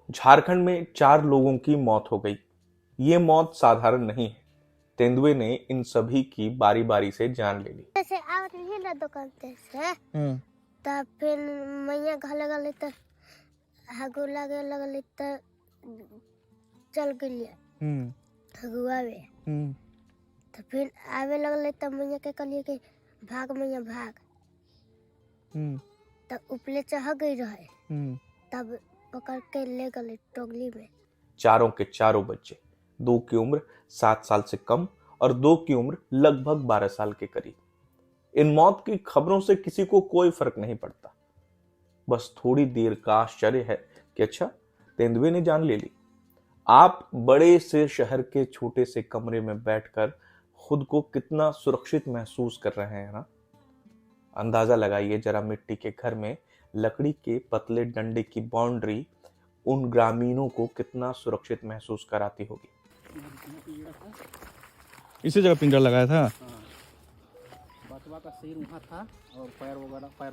झारखंड में 4 लोगों की मौत हो गई। ये मौत साधारण नहीं है। तेंदुए ने इन सभी की बारी बारी से जान ले ली। ऐसे आवत नहीं ना दुकान से तब फिर मैया घले गले त हगु लगे लगले त चल गलिए हगुआ में तो फिर आवे लगले तब मैया के कहलिए कि भाग मैया भाग तब उपले चढ़ गई रहे तब पकड़ के ले गले टोगली में। चारों के चारों बच्चे, 2 की उम्र 7 साल से कम और 2 की उम्र लगभग 12 साल के करीब। इन मौत की खबरों से किसी को कोई फर्क नहीं पड़ता। बस थोड़ी देर का आश्चर्य है कि अच्छा, तेंदुए ने जान ले ली। आप बड़े से शहर के छोटे से कमरे में बैठकर खुद को कितना सुरक्षित महसूस कर रहे हैं ना। अंदाजा लगाइए जरा, मिट्टी के घर में लकड़ी के पतले डंडे की बाउंड्री उन ग्रामीणों को कितना सुरक्षित महसूस कराती होगी। इसी जगह पिंजरा लगाया था। बचवा का सिर वहाँ था और पैर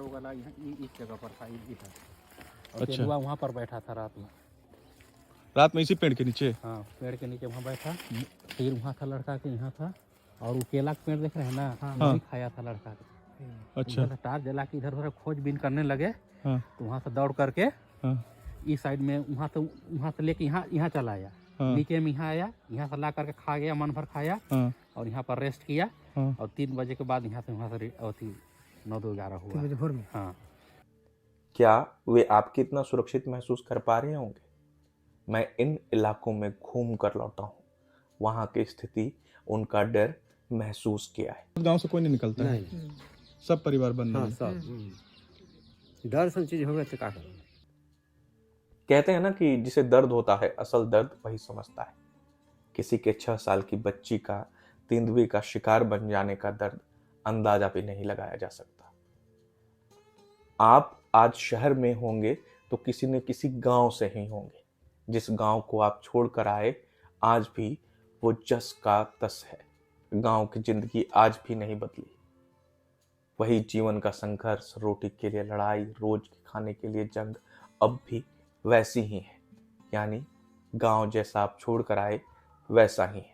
वगैरह इस जगह पर था, इधर। और तेंदुआ वहाँ पर बैठा था रात में इसी पेड़ के नीचे। हाँ, पेड़ के नीचे वहाँ बैठा, सिर वहाँ था लड़का के, यहाँ था। और वो केला का पेड़ देख रहे हैं ना, वही खाया था लड़का के। अच्छा, टार जला के इधर उधर खोजबीन करने लगे। तो वहाँ से दौड़ करके इस साइड में वहाँ से लेके यहाँ चला आया। नीचे में यहाँ आया, यहाँ से ला करके खा गया, मन भर खाया और यहाँ पर रेस्ट किया। और 3 बजे के बाद यहाँ से 9-11 हुआ भोर में। हाँ, क्या वे आपके इतना सुरक्षित महसूस कर पा रहे होंगे? मैं इन इलाकों में घूम कर लौटा हूँ, वहां की स्थिति, उनका डर महसूस किया है। गांव से कोई नहीं निकलता है, सब परिवार बन रहे हैं। सब डर सब चीज हो गया तो क्या करें। कहते हैं ना कि जिसे दर्द होता है असल दर्द वही समझता है। किसी के 6 साल की बच्ची का तेंदुए का शिकार बन जाने का दर्द अंदाजा भी नहीं लगाया जा सकता। आप आज शहर में होंगे तो किसी न किसी गांव से ही होंगे। जिस गांव को आप छोड़कर आए, आज भी वो जस का तस है। गांव की जिंदगी आज भी नहीं बदली। वही जीवन का संघर्ष, रोटी के लिए लड़ाई, रोज के खाने के लिए जंग अब भी वैसी ही है। यानी गांव जैसा आप छोड़कर आए वैसा ही है।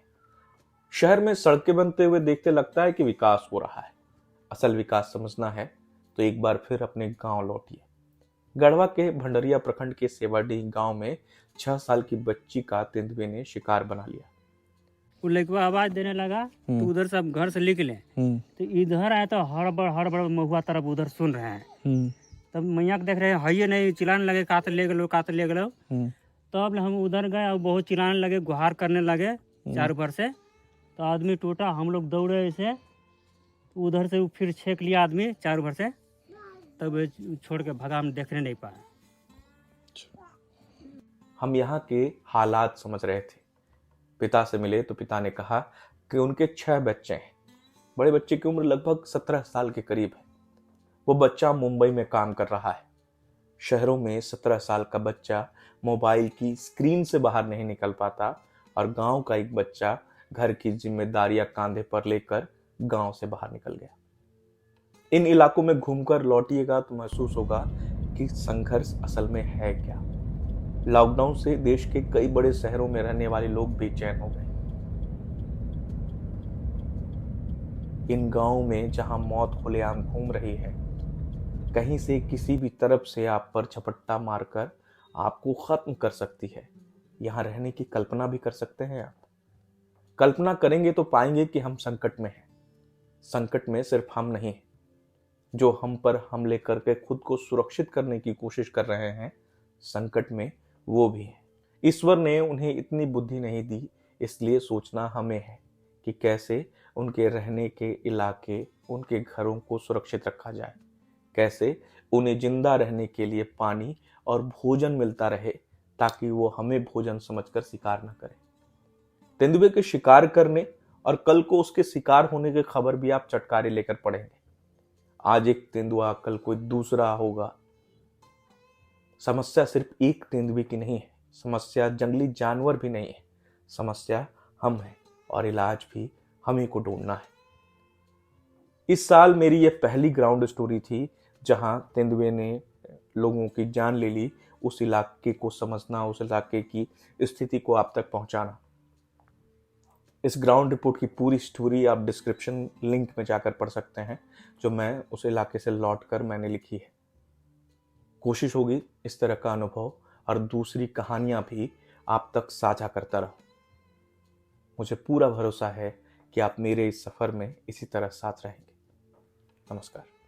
शहर में सड़कें बनते हुए देखते लगता है कि विकास हो रहा है। असल विकास समझना है तो एक बार फिर अपने गांव लौटिए। गढ़वा के भंडरिया प्रखंड के सेवाडीह गांव में 6 साल की बच्ची का तेंदुए ने शिकार बना लिया। वो लड़का आवाज देने लगा तो उधर सब घर से निकले तो इधर आया तो हड़बड़ महुआ तरफ उधर सुन रहे हैं। तब मैया देख रहे हैं, है नहीं, चिल्लाने लगे, का तो ले गलो। तब हम उधर गए और बहुत चिल्लाने लगे, गुहार करने लगे चारों पर से। तो आदमी टूटा, हम लोग दौड़े ऐसे, उधर से फिर छेक लिया आदमी चारों भर से। तब छोड़ के भगा, हम देखने नहीं पाए। हम यहाँ के हालात समझ रहे थे। पिता से मिले तो पिता ने कहा कि उनके 6 बच्चे हैं। बड़े बच्चे की उम्र लगभग 17 साल के करीब है। वो बच्चा मुंबई में काम कर रहा है। शहरों में 17 साल का बच्चा मोबाइल की स्क्रीन से बाहर नहीं निकल पाता और गांव का एक बच्चा घर की जिम्मेदारियां कांधे पर लेकर गांव से बाहर निकल गया। इन इलाकों में घूमकर लौटिएगा तो महसूस होगा कि संघर्ष असल में है क्या। लॉकडाउन से देश के कई बड़े शहरों में रहने वाले लोग बेचैन हो गए। इन गांवों में जहां मौत खुलेआम घूम रही है, कहीं से किसी भी तरफ से आप पर झपट्टा मारकर आपको खत्म कर सकती है, यहां रहने की कल्पना भी कर सकते हैं आप? कल्पना करेंगे तो पाएंगे कि हम संकट में हैं। संकट में सिर्फ हम नहीं हैं, जो हम पर हमले करके खुद को सुरक्षित करने की कोशिश कर रहे हैं, संकट में वो भी है। ईश्वर ने उन्हें इतनी बुद्धि नहीं दी, इसलिए सोचना हमें है कि कैसे उनके रहने के इलाके, उनके घरों को सुरक्षित रखा जाए, कैसे उन्हें जिंदा रहने के लिए पानी और भोजन मिलता रहे ताकि वो हमें भोजन समझकर शिकार न करें। तेंदुए के शिकार करने और कल को उसके शिकार होने की खबर भी आप चटकारे लेकर पढ़ेंगे। आज एक तेंदुआ, कल कोई दूसरा होगा। समस्या सिर्फ एक तेंदुए की नहीं है, समस्या जंगली जानवर भी नहीं है, समस्या हम हैं और इलाज भी हमें को ढूंढना है। इस साल मेरी यह पहली ग्राउंड स्टोरी थी जहां तेंदुए ने लोगों की जान ले ली, उस इलाके को समझना, उस इलाके की स्थिति को आप तक पहुंचाना। इस ग्राउंड रिपोर्ट की पूरी स्टोरी आप डिस्क्रिप्शन लिंक में जाकर पढ़ सकते हैं, जो मैं उस इलाके से लौटकर मैंने लिखी है। कोशिश होगी इस तरह का अनुभव और दूसरी कहानियां भी आप तक साझा करता रहूं। मुझे पूरा भरोसा है कि आप मेरे इस सफ़र में इसी तरह साथ रहेंगे। नमस्कार।